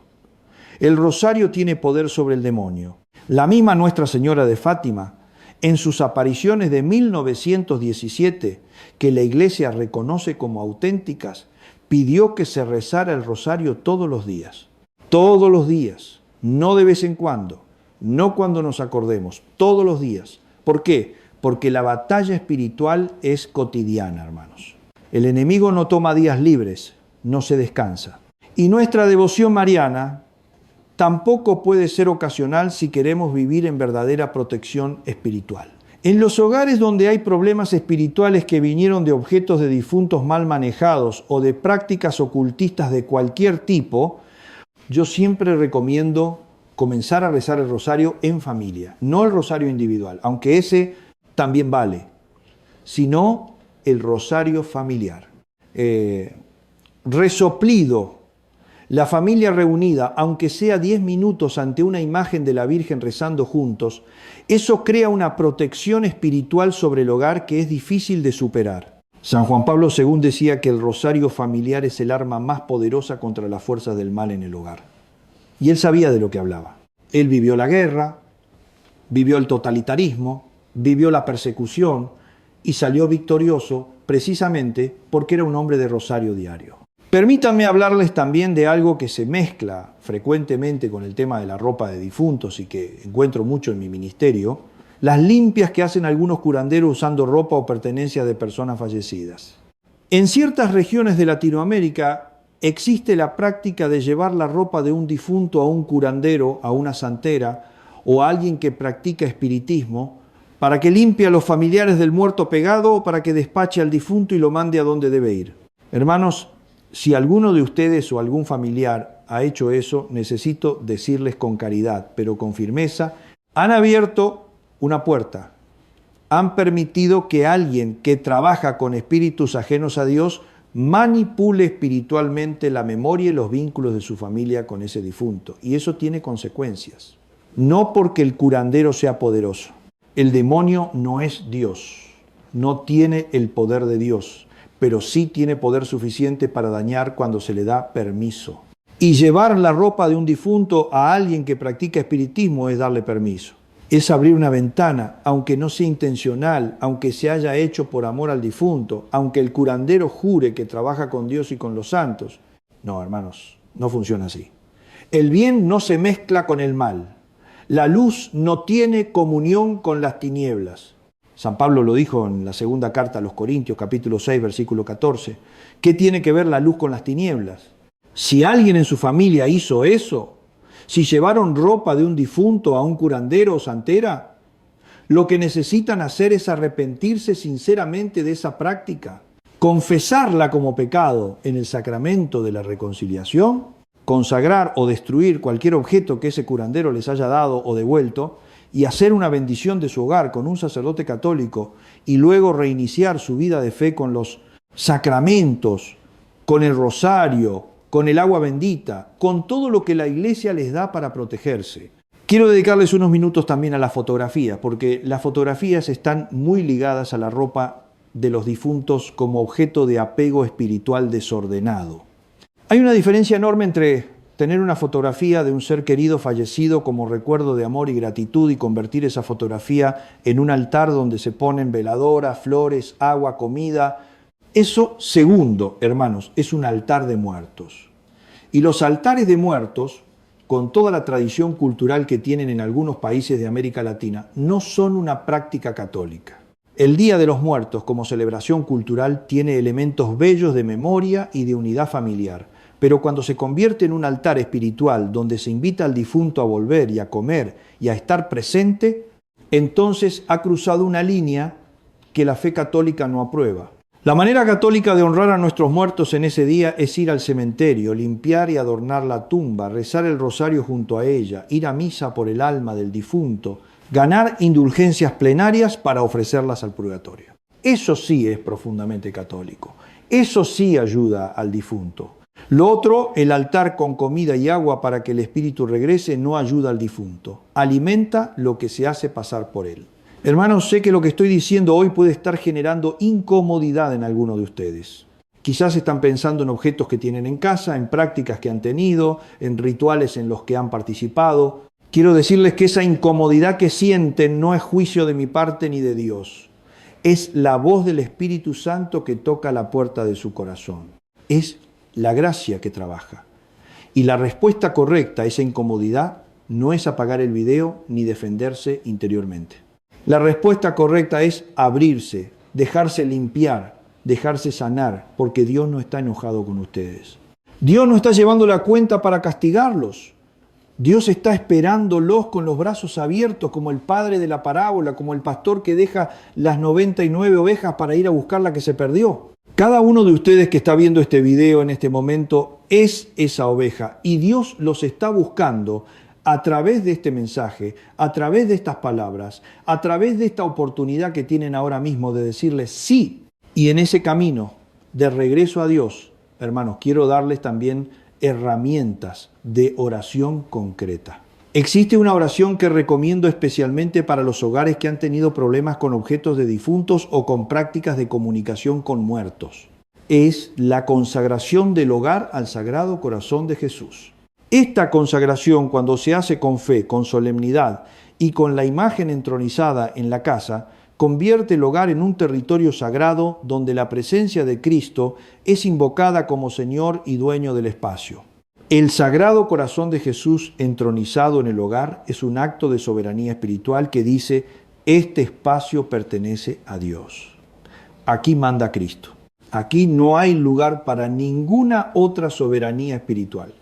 El rosario tiene poder sobre el demonio. La misma Nuestra Señora de Fátima, en sus apariciones de 1917, que la Iglesia reconoce como auténticas, pidió que se rezara el rosario todos los días, no de vez en cuando, no cuando nos acordemos, todos los días. ¿Por qué? Porque la batalla espiritual es cotidiana, hermanos. El enemigo no toma días libres, no se descansa. Y nuestra devoción mariana tampoco puede ser ocasional si queremos vivir en verdadera protección espiritual. En los hogares donde hay problemas espirituales que vinieron de objetos de difuntos mal manejados o de prácticas ocultistas de cualquier tipo, yo siempre recomiendo comenzar a rezar el rosario en familia, no el rosario individual, aunque ese también vale, sino el rosario familiar. Resoplido, la familia reunida, aunque sea 10 minutos ante una imagen de la Virgen rezando juntos, eso crea una protección espiritual sobre el hogar que es difícil de superar. San Juan Pablo II decía que el rosario familiar es el arma más poderosa contra las fuerzas del mal en el hogar. Y él sabía de lo que hablaba. Él vivió la guerra, vivió el totalitarismo, vivió la persecución y salió victorioso precisamente porque era un hombre de rosario diario. Permítanme hablarles también de algo que se mezcla frecuentemente con el tema de la ropa de difuntos y que encuentro mucho en mi ministerio, las limpias que hacen algunos curanderos usando ropa o pertenencias de personas fallecidas. En ciertas regiones de Latinoamérica existe la práctica de llevar la ropa de un difunto a un curandero, a una santera o a alguien que practica espiritismo para que limpie a los familiares del muerto pegado o para que despache al difunto y lo mande a donde debe ir. Hermanos, si alguno de ustedes o algún familiar ha hecho eso, necesito decirles con caridad, pero con firmeza, han abierto una puerta, han permitido que alguien que trabaja con espíritus ajenos a Dios manipule espiritualmente la memoria y los vínculos de su familia con ese difunto. Y eso tiene consecuencias. No porque el curandero sea poderoso. El demonio no es Dios, no tiene el poder de Dios, pero sí tiene poder suficiente para dañar cuando se le da permiso. Y llevar la ropa de un difunto a alguien que practica espiritismo es darle permiso. es abrir una ventana, aunque no sea intencional, aunque se haya hecho por amor al difunto, aunque el curandero jure que trabaja con Dios y con los santos. No, hermanos, no funciona así. El bien no se mezcla con el mal. La luz no tiene comunión con las tinieblas. San Pablo lo dijo en la segunda carta a los Corintios, capítulo 6, versículo 14. ¿Qué tiene que ver la luz con las tinieblas? Si alguien en su familia hizo eso, si llevaron ropa de un difunto a un curandero o santera, lo que necesitan hacer es arrepentirse sinceramente de esa práctica, confesarla como pecado en el sacramento de la reconciliación, consagrar o destruir cualquier objeto que ese curandero les haya dado o devuelto y hacer una bendición de su hogar con un sacerdote católico y luego reiniciar su vida de fe con los sacramentos, con el rosario, con el agua bendita, con todo lo que la Iglesia les da para protegerse. Quiero dedicarles unos minutos también a la fotografía, porque las fotografías están muy ligadas a la ropa de los difuntos como objeto de apego espiritual desordenado. Hay una diferencia enorme entre tener una fotografía de un ser querido fallecido como recuerdo de amor y gratitud y convertir esa fotografía en un altar donde se ponen veladoras, flores, agua, comida. Eso, segundo, hermanos, es un altar de muertos. Y los altares de muertos, con toda la tradición cultural que tienen en algunos países de América Latina, no son una práctica católica. El Día de los Muertos, como celebración cultural, tiene elementos bellos de memoria y de unidad familiar. Pero cuando se convierte en un altar espiritual donde se invita al difunto a volver y a comer y a estar presente, entonces ha cruzado una línea que la fe católica no aprueba. La manera católica de honrar a nuestros muertos en ese día es ir al cementerio, limpiar y adornar la tumba, rezar el rosario junto a ella, ir a misa por el alma del difunto, ganar indulgencias plenarias para ofrecerlas al purgatorio. Eso sí es profundamente católico. Eso sí ayuda al difunto. Lo otro, el altar con comida y agua para que el espíritu regrese, no ayuda al difunto. Alimenta lo que se hace pasar por él. Hermanos, sé que lo que estoy diciendo hoy puede estar generando incomodidad en algunos de ustedes. Quizás están pensando en objetos que tienen en casa, en prácticas que han tenido, en rituales en los que han participado. Quiero decirles que esa incomodidad que sienten no es juicio de mi parte ni de Dios. Es la voz del Espíritu Santo que toca la puerta de su corazón. Es la gracia que trabaja. Y la respuesta correcta a esa incomodidad no es apagar el video ni defenderse interiormente. La respuesta correcta es abrirse, dejarse limpiar, dejarse sanar, porque Dios no está enojado con ustedes. Dios no está llevando la cuenta para castigarlos. Dios está esperándolos con los brazos abiertos, como el padre de la parábola, como el pastor que deja las 99 ovejas para ir a buscar la que se perdió. Cada uno de ustedes que está viendo este video en este momento es esa oveja y Dios los está buscando a través de este mensaje, a través de estas palabras, a través de esta oportunidad que tienen ahora mismo de decirles sí. Y en ese camino de regreso a Dios, hermanos, quiero darles también herramientas de oración concreta. Existe una oración que recomiendo especialmente para los hogares que han tenido problemas con objetos de difuntos o con prácticas de comunicación con muertos. Es la consagración del hogar al Sagrado Corazón de Jesús. Esta consagración, cuando se hace con fe, con solemnidad y con la imagen entronizada en la casa, convierte el hogar en un territorio sagrado donde la presencia de Cristo es invocada como Señor y dueño del espacio. El Sagrado Corazón de Jesús entronizado en el hogar es un acto de soberanía espiritual que dice: este espacio pertenece a Dios. Aquí manda Cristo. Aquí no hay lugar para ninguna otra soberanía espiritual.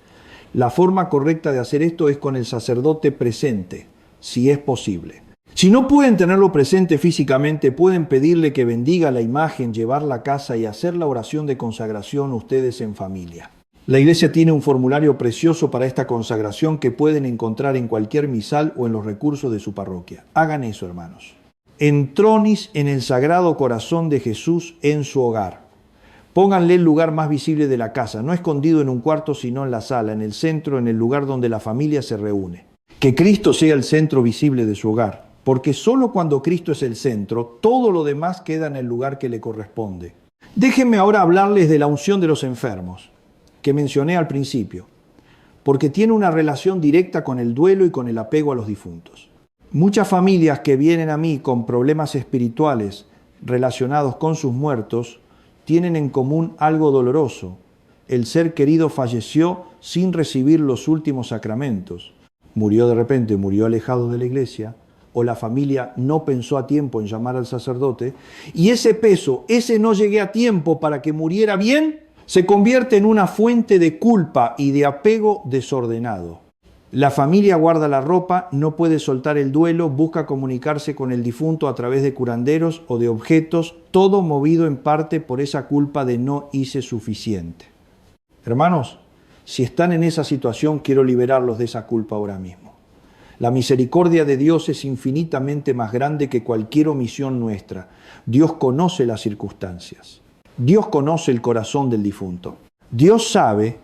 La forma correcta de hacer esto es con el sacerdote presente, si es posible. Si no pueden tenerlo presente físicamente, pueden pedirle que bendiga la imagen, llevarla a casa y hacer la oración de consagración ustedes en familia. La iglesia tiene un formulario precioso para esta consagración que pueden encontrar en cualquier misal o en los recursos de su parroquia. Hagan eso, hermanos. Entronis en el Sagrado Corazón de Jesús en su hogar. Pónganle el lugar más visible de la casa, no escondido en un cuarto, sino en la sala, en el centro, en el lugar donde la familia se reúne. Que Cristo sea el centro visible de su hogar, porque solo cuando Cristo es el centro, todo lo demás queda en el lugar que le corresponde. Déjenme ahora hablarles de la unción de los enfermos, que mencioné al principio, porque tiene una relación directa con el duelo y con el apego a los difuntos. Muchas familias que vienen a mí con problemas espirituales relacionados con sus muertos tienen en común algo doloroso. El ser querido falleció sin recibir los últimos sacramentos. Murió de repente, murió alejado de la iglesia, o la familia no pensó a tiempo en llamar al sacerdote, y ese peso, ese no llegué a tiempo para que muriera bien, se convierte en una fuente de culpa y de apego desordenado. La familia guarda la ropa, no puede soltar el duelo, busca comunicarse con el difunto a través de curanderos o de objetos, todo movido en parte por esa culpa de no hice suficiente. Hermanos, si están en esa situación, quiero liberarlos de esa culpa ahora mismo. La misericordia de Dios es infinitamente más grande que cualquier omisión nuestra. Dios conoce las circunstancias. Dios conoce el corazón del difunto. Dios sabe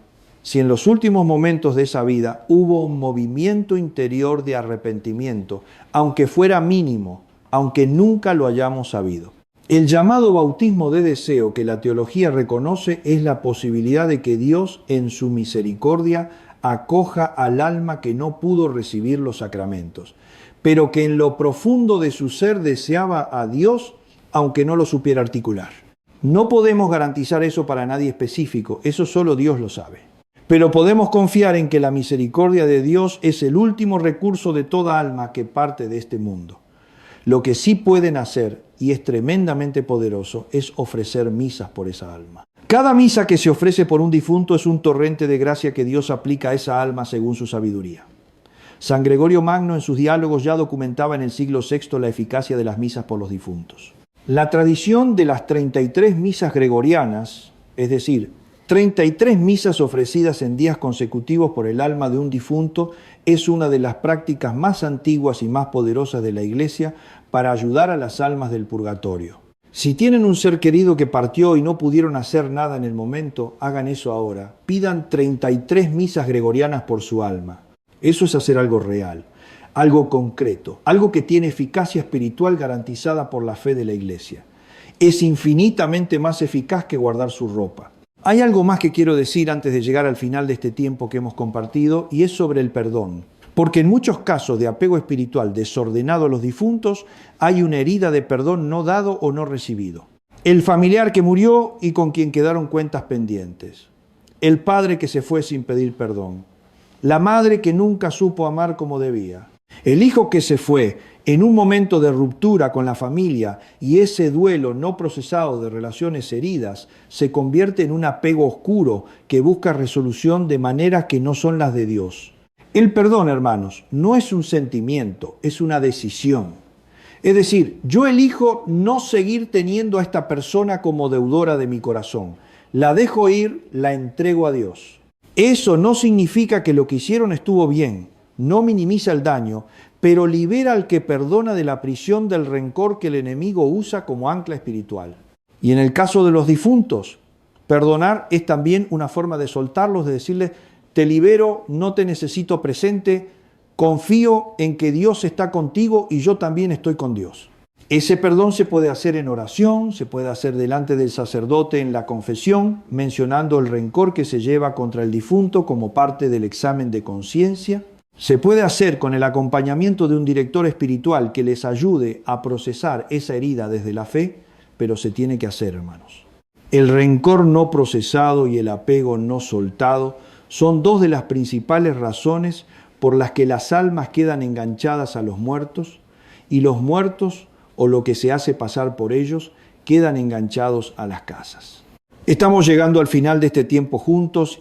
si en los últimos momentos de esa vida hubo un movimiento interior de arrepentimiento, aunque fuera mínimo, aunque nunca lo hayamos sabido. El llamado bautismo de deseo que la teología reconoce es la posibilidad de que Dios, en su misericordia, acoja al alma que no pudo recibir los sacramentos, pero que en lo profundo de su ser deseaba a Dios, aunque no lo supiera articular. No podemos garantizar eso para nadie específico, eso solo Dios lo sabe. Pero podemos confiar en que la misericordia de Dios es el último recurso de toda alma que parte de este mundo. Lo que sí pueden hacer, y es tremendamente poderoso, es ofrecer misas por esa alma. Cada misa que se ofrece por un difunto es un torrente de gracia que Dios aplica a esa alma según su sabiduría. San Gregorio Magno en sus diálogos ya documentaba en el siglo VI la eficacia de las misas por los difuntos. La tradición de las 33 misas gregorianas, es decir, 33 misas ofrecidas en días consecutivos por el alma de un difunto, es una de las prácticas más antiguas y más poderosas de la Iglesia para ayudar a las almas del purgatorio. Si tienen un ser querido que partió y no pudieron hacer nada en el momento, hagan eso ahora. Pidan 33 misas gregorianas por su alma. Eso es hacer algo real, algo concreto, algo que tiene eficacia espiritual garantizada por la fe de la Iglesia. Es infinitamente más eficaz que guardar su ropa. Hay algo más que quiero decir antes de llegar al final de este tiempo que hemos compartido, y es sobre el perdón. Porque en muchos casos de apego espiritual desordenado a los difuntos, hay una herida de perdón no dado o no recibido. El familiar que murió y con quien quedaron cuentas pendientes. El padre que se fue sin pedir perdón. La madre que nunca supo amar como debía. El hijo que se fue en un momento de ruptura con la familia y ese duelo no procesado de relaciones heridas se convierte en un apego oscuro que busca resolución de maneras que no son las de Dios. El perdón, hermanos, no es un sentimiento, es una decisión. Es decir, yo elijo no seguir teniendo a esta persona como deudora de mi corazón. La dejo ir, la entrego a Dios. Eso no significa que lo que hicieron estuvo bien, no minimiza el daño, pero libera al que perdona de la prisión del rencor que el enemigo usa como ancla espiritual. Y en el caso de los difuntos, perdonar es también una forma de soltarlos, de decirles, te libero, no te necesito presente, confío en que Dios está contigo y yo también estoy con Dios. Ese perdón se puede hacer en oración, se puede hacer delante del sacerdote en la confesión, mencionando el rencor que se lleva contra el difunto como parte del examen de conciencia. Se puede hacer con el acompañamiento de un director espiritual que les ayude a procesar esa herida desde la fe, pero se tiene que hacer, hermanos. El rencor no procesado y el apego no soltado son dos de las principales razones por las que las almas quedan enganchadas a los muertos y los muertos, o lo que se hace pasar por ellos, quedan enganchados a las casas. Estamos llegando al final de este tiempo juntos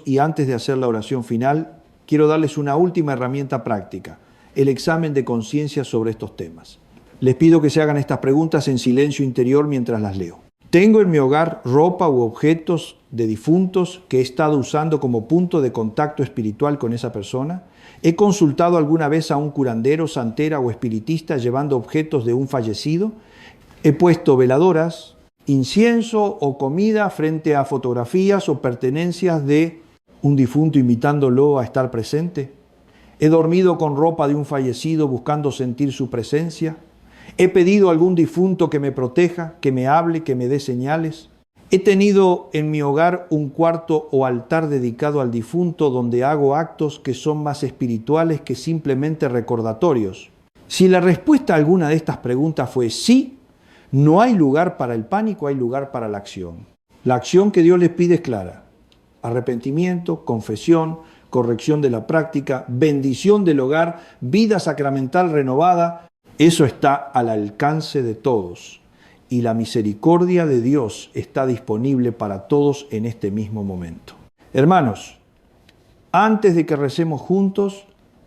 y antes de hacer la oración final, quiero darles una última herramienta práctica, el examen de conciencia sobre estos temas. Les pido que se hagan estas preguntas en silencio interior mientras las leo. ¿Tengo en mi hogar ropa u objetos de difuntos que he estado usando como punto de contacto espiritual con esa persona? ¿He consultado alguna vez a un curandero, santera o espiritista llevando objetos de un fallecido? ¿He puesto veladoras, incienso o comida frente a fotografías o pertenencias de un difunto invitándolo a estar presente? ¿He dormido con ropa de un fallecido buscando sentir su presencia? ¿He pedido a algún difunto que me proteja, que me hable, que me dé señales? ¿He tenido en mi hogar un cuarto o altar dedicado al difunto donde hago actos que son más espirituales que simplemente recordatorios? Si la respuesta a alguna de estas preguntas fue sí, no hay lugar para el pánico, hay lugar para la acción. La acción que Dios les pide es clara: arrepentimiento, confesión, corrección de la práctica, bendición del hogar, vida sacramental renovada. Eso está al alcance de todos y la misericordia de Dios está disponible para todos en este mismo momento. Hermanos, antes de que recemos juntos,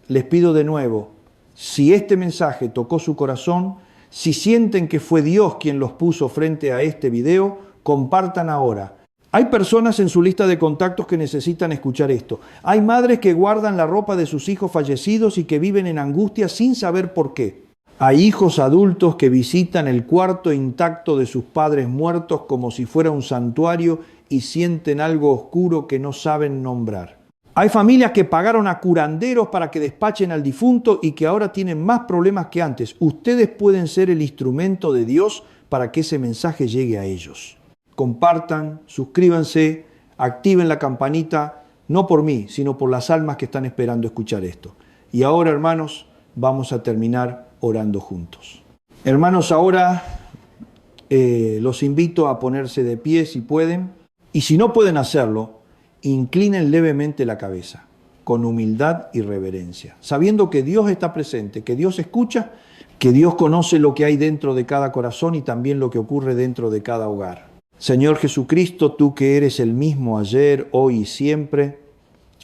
les pido de nuevo, si este mensaje tocó su corazón, si sienten que fue Dios quien los puso frente a este video, compartan ahora. Hay personas en su lista de contactos que necesitan escuchar esto. Hay madres que guardan la ropa de sus hijos fallecidos y que viven en angustia sin saber por qué. Hay hijos adultos que visitan el cuarto intacto de sus padres muertos como si fuera un santuario y sienten algo oscuro que no saben nombrar. Hay familias que pagaron a curanderos para que despachen al difunto y que ahora tienen más problemas que antes. Ustedes pueden ser el instrumento de Dios para que ese mensaje llegue a ellos. Compartan, suscríbanse, activen la campanita, no por mí, sino por las almas que están esperando escuchar esto. Y ahora, hermanos, vamos a terminar orando juntos. Hermanos, ahora los invito a ponerse de pie si pueden. Y si no pueden hacerlo, inclinen levemente la cabeza, con humildad y reverencia, sabiendo que Dios está presente, que Dios escucha, que Dios conoce lo que hay dentro de cada corazón y también lo que ocurre dentro de cada hogar. Señor Jesucristo, tú que eres el mismo ayer, hoy y siempre,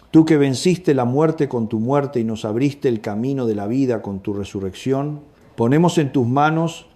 tú que venciste la muerte con tu muerte y nos abriste el camino de la vida con tu resurrección, ponemos en tus manos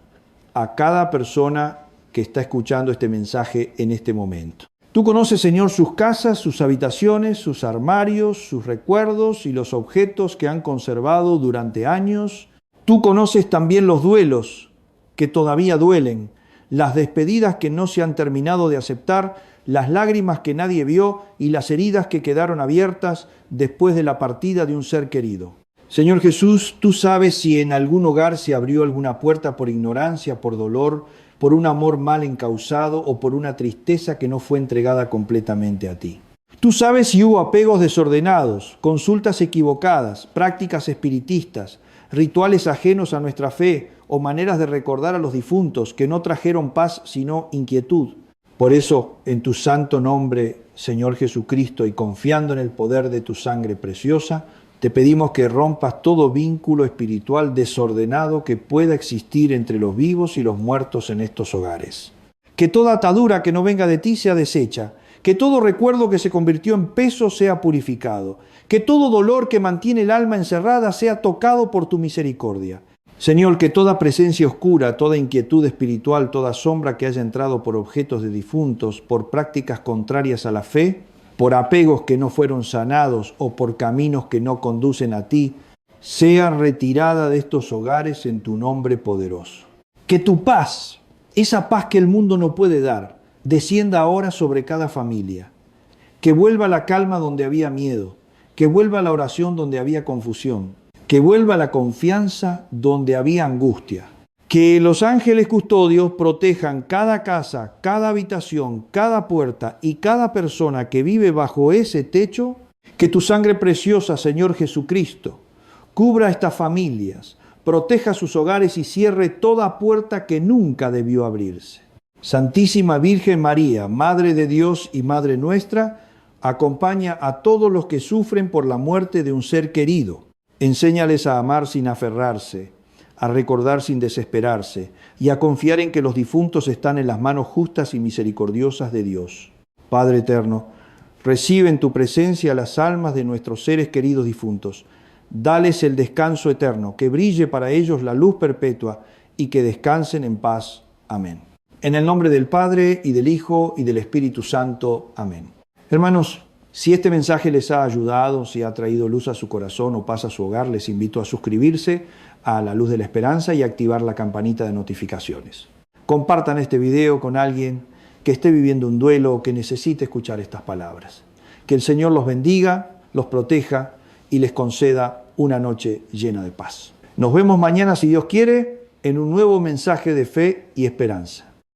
a cada persona que está escuchando este mensaje en este momento. Tú conoces, Señor, sus casas, sus habitaciones, sus armarios, sus recuerdos y los objetos que han conservado durante años. Tú conoces también los duelos que todavía duelen, las despedidas que no se han terminado de aceptar, las lágrimas que nadie vio y las heridas que quedaron abiertas después de la partida de un ser querido. Señor Jesús, tú sabes si en algún hogar se abrió alguna puerta por ignorancia, por dolor, por un amor mal encausado o por una tristeza que no fue entregada completamente a ti. Tú sabes si hubo apegos desordenados, consultas equivocadas, prácticas espiritistas, rituales ajenos a nuestra fe o maneras de recordar a los difuntos que no trajeron paz sino inquietud. Por eso, en tu santo nombre, Señor Jesucristo, y confiando en el poder de tu sangre preciosa, te pedimos que rompas todo vínculo espiritual desordenado que pueda existir entre los vivos y los muertos en estos hogares. Que toda atadura que no venga de ti sea deshecha, que todo recuerdo que se convirtió en peso sea purificado, que todo dolor que mantiene el alma encerrada sea tocado por tu misericordia. Señor, que toda presencia oscura, toda inquietud espiritual, toda sombra que haya entrado por objetos de difuntos, por prácticas contrarias a la fe, por apegos que no fueron sanados o por caminos que no conducen a ti, sea retirada de estos hogares en tu nombre poderoso. Que tu paz, esa paz que el mundo no puede dar, descienda ahora sobre cada familia. Que vuelva la calma donde había miedo, que vuelva la oración donde había confusión, que vuelva la confianza donde había angustia. Que los ángeles custodios protejan cada casa, cada habitación, cada puerta y cada persona que vive bajo ese techo. Que tu sangre preciosa, Señor Jesucristo, cubra a estas familias, proteja sus hogares y cierre toda puerta que nunca debió abrirse. Santísima Virgen María, Madre de Dios y Madre nuestra, acompaña a todos los que sufren por la muerte de un ser querido. Enséñales a amar sin aferrarse, a recordar sin desesperarse y a confiar en que los difuntos están en las manos justas y misericordiosas de Dios. Padre eterno, recibe en tu presencia las almas de nuestros seres queridos difuntos. Dales el descanso eterno, que brille para ellos la luz perpetua y que descansen en paz. Amén. En el nombre del Padre, y del Hijo, y del Espíritu Santo. Amén. Hermanos, si este mensaje les ha ayudado, si ha traído luz a su corazón o paz a su hogar, les invito a suscribirse a La Luz de la Esperanza y activar la campanita de notificaciones. Compartan este video con alguien que esté viviendo un duelo o que necesite escuchar estas palabras. Que el Señor los bendiga, los proteja y les conceda una noche llena de paz. Nos vemos mañana, si Dios quiere, en un nuevo mensaje de fe y esperanza.